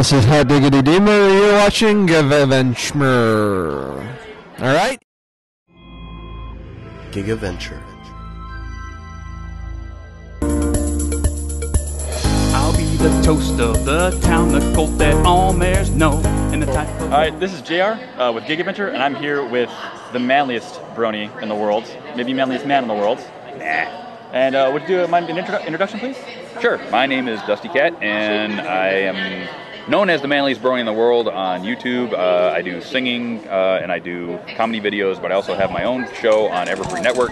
This is HotDiggetyDemon, and you're watching Gigaventure. Alright? Gigaventure. I'll be the toast of the town, the colt that all mares know. And the type of... Alright, this is JR with Gigaventure, and I'm here with the manliest Brony in the world. Maybe manliest man in the world. Nah. And would you do an introduction, please? Sure. My name is Dustykatt, and I am known as the manliest Brony in the world on YouTube. I do singing, and I do comedy videos, but I also have my own show on Everfree Network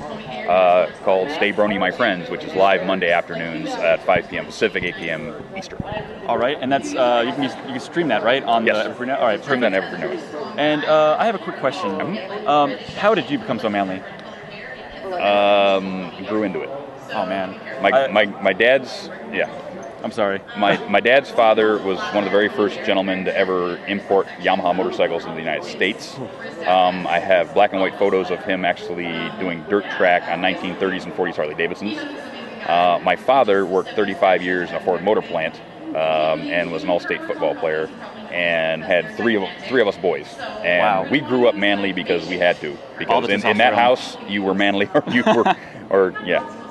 called Stay Brony My Friends, which is live Monday afternoons at 5 p.m. Pacific, 8 p.m. Eastern. All right, and that's you can stream that, right, on yes. the Everfree Network? All right, stream that on Everfree Network. And I have a quick question. How did you become so manly? Grew into it. Oh man, my dad's I'm sorry. My dad's father was one of the very first gentlemen to ever import Yamaha motorcycles into the United States. I have black and white photos of him actually doing dirt track on 1930s and 40s Harley Davidsons. My father worked 35 years in a Ford motor plant and was an all-state football player and had three of us boys. And wow. We grew up manly because we had to. Because in that house, you were manly or you were,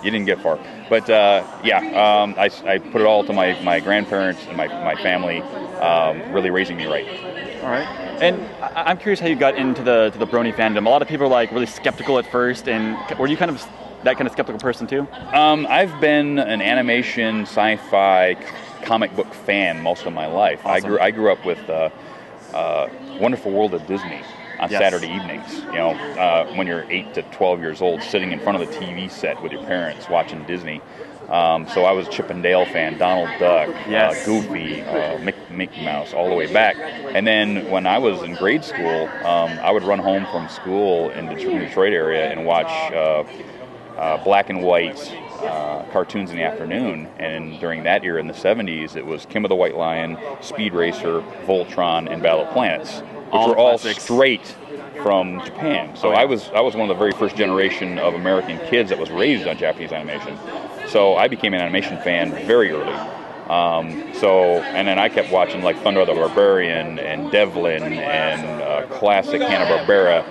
you didn't get far. But I put it all to my grandparents and my family really raising me right. All right. And I'm curious how you got into the Brony fandom. A lot of people are like really skeptical at first, and were you kind of that kind of skeptical person too? I've been an animation, sci-fi, comic book fan most of my life. Awesome. I grew up with Wonderful World of Disney on Saturday evenings. You know, when you're 8 to 12 years old, sitting in front of the TV set with your parents watching Disney. So I was a Chip and Dale fan, Donald Duck, Goofy, Mickey Mouse, all the way back. And then when I was in grade school, I would run home from school in the Detroit area and watch black and white cartoons in the afternoon. And during that era in the 70s, it was Kim of the White Lion, Speed Racer, Voltron, and Battle of Planets, which were all straight from Japan. So I was one of the very first generation of American kids that was raised on Japanese animation. So I became an animation fan very early. And then I kept watching like Thunder the Barbarian and Devlin and classic Hanna-Barbera.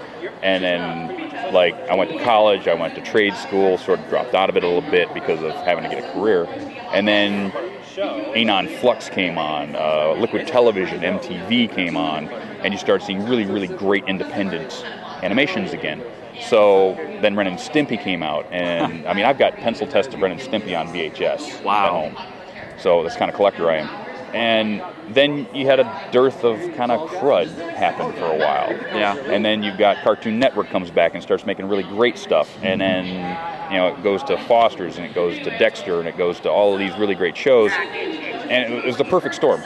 And then like I went to college, I went to trade school, sort of dropped out of it a little bit because of having to get a career. And then Anon Flux came on, Liquid Television, MTV came on, and you start seeing really, really great independent animations again. So then Ren and Stimpy came out, and I mean, I've got pencil tested Ren and Stimpy on VHS at home. So that's the kind of collector I am. And then you had a dearth of kind of crud happen for a while. Yeah. And then you've got Cartoon Network comes back and starts making really great stuff. And then, you know, it goes to Foster's and it goes to Dexter and it goes to all of these really great shows. And it was the perfect storm.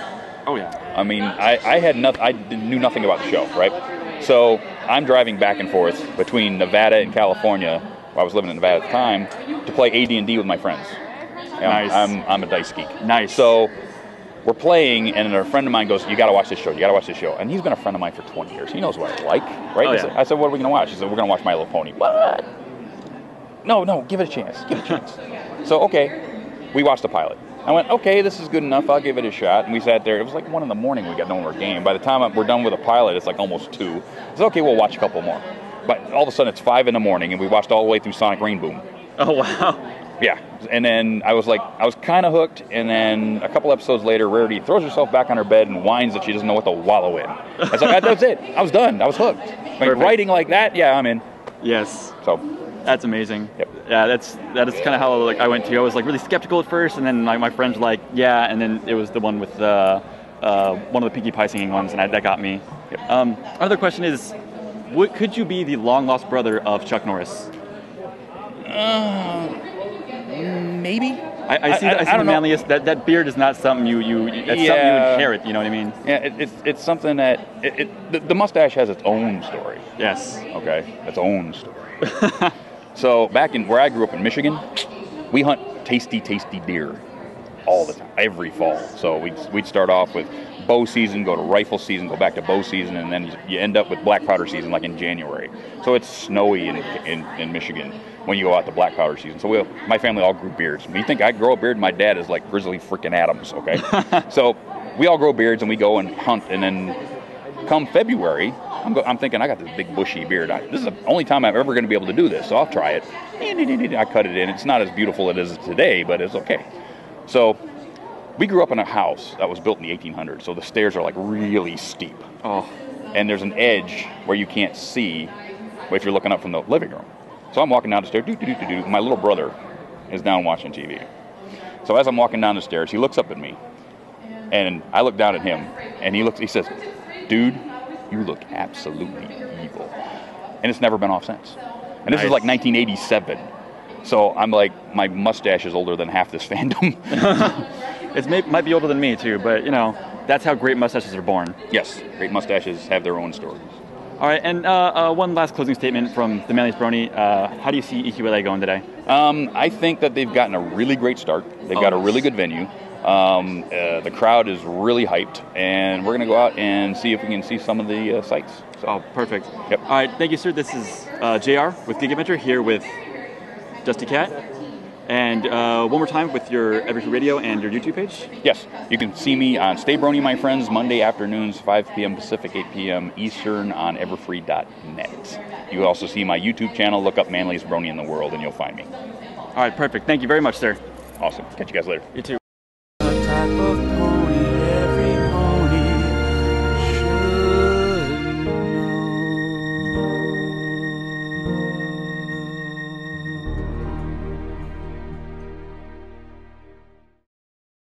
Oh yeah. I mean, I knew nothing about the show, right? So I'm driving back and forth between Nevada and California. I was living in Nevada at the time to play AD&D with my friends. Nice. I'm a dice geek. Nice. So we're playing, and a friend of mine goes, "You got to watch this show. You got to watch this show." And he's been a friend of mine for 20 years. He knows what I like, right? Oh, yeah. I said, "What are we going to watch?" He said, "We're going to watch My Little Pony." What? No, give it a chance. Give it a chance. So okay, we watched the pilot. I went, okay, this is good enough. I'll give it a shot. And we sat there. It was like 1 in the morning. We got done with our game. By the time we're done with the pilot, it's like almost 2. I said, okay, we'll watch a couple more. But all of a sudden, it's 5 in the morning, and we watched all the way through Sonic Rain Boom. Oh wow. Yeah, and then I was kind of hooked, and then a couple episodes later, Rarity throws herself back on her bed and whines that she doesn't know what to wallow in. I was like, that's it. I was done. I was hooked. Like, writing like that, yeah, I'm in. Yes. So that's amazing. Yep. Yeah, that is kind of how like I went to. I was like really skeptical at first, and then my friends were like, yeah, and then it was the one with one of the Pinkie Pie singing ones, and that got me. Yep. Other question is, could you be the long lost brother of Chuck Norris? Maybe. I see the manliest. That beard is not something you something you inherit. You know what I mean? Yeah, it's something that the mustache has its own story. Yes. Okay, its own story. So back in where I grew up in Michigan, we hunt tasty deer all the time, every fall. So we'd start off with bow season, go to rifle season, go back to bow season, and then you end up with black powder season like in January. So it's snowy in Michigan when you go out to black powder season. So my family all grew beards. When you think I grow a beard, my dad is like Grizzly freaking Adams, okay? So we all grow beards and we go and hunt, and then come February, I'm thinking, I got this big bushy beard. This is the only time I'm ever going to be able to do this, so I'll try it. I cut it in. It's not as beautiful as it is today, but it's okay. So we grew up in a house that was built in the 1800s, so the stairs are like really steep. Oh. And there's an edge where you can't see if you're looking up from the living room. So I'm walking down the stairs. My little brother is down watching TV. So as I'm walking down the stairs, he looks up at me, and I look down at him, and he says, "Dude, you look absolutely evil." And it's never been off since. And this is like 1987. So I'm like, my mustache is older than half this fandom. It might be older than me too, but that's how great mustaches are born. Yes, great mustaches have their own stories. All right, and one last closing statement from the Manliest Brony. How do you see EQLA going today? I think that they've gotten a really great start. They've got a really good venue. The crowd is really hyped, and we're going to go out and see if we can see some of the sites. So. Oh, perfect. Yep. All right, thank you, sir. This is JR with Gigaventure here with Dustykatt. And one more time with your Everfreeradio and your YouTube page. Yes, you can see me on Stay Brony, my friends, Monday afternoons, 5 p.m. Pacific, 8 p.m. Eastern on Everfree.net. You can also see my YouTube channel. Look up Manliest Brony in the World, and you'll find me. All right, perfect. Thank you very much, sir. Awesome. Catch you guys later. You too.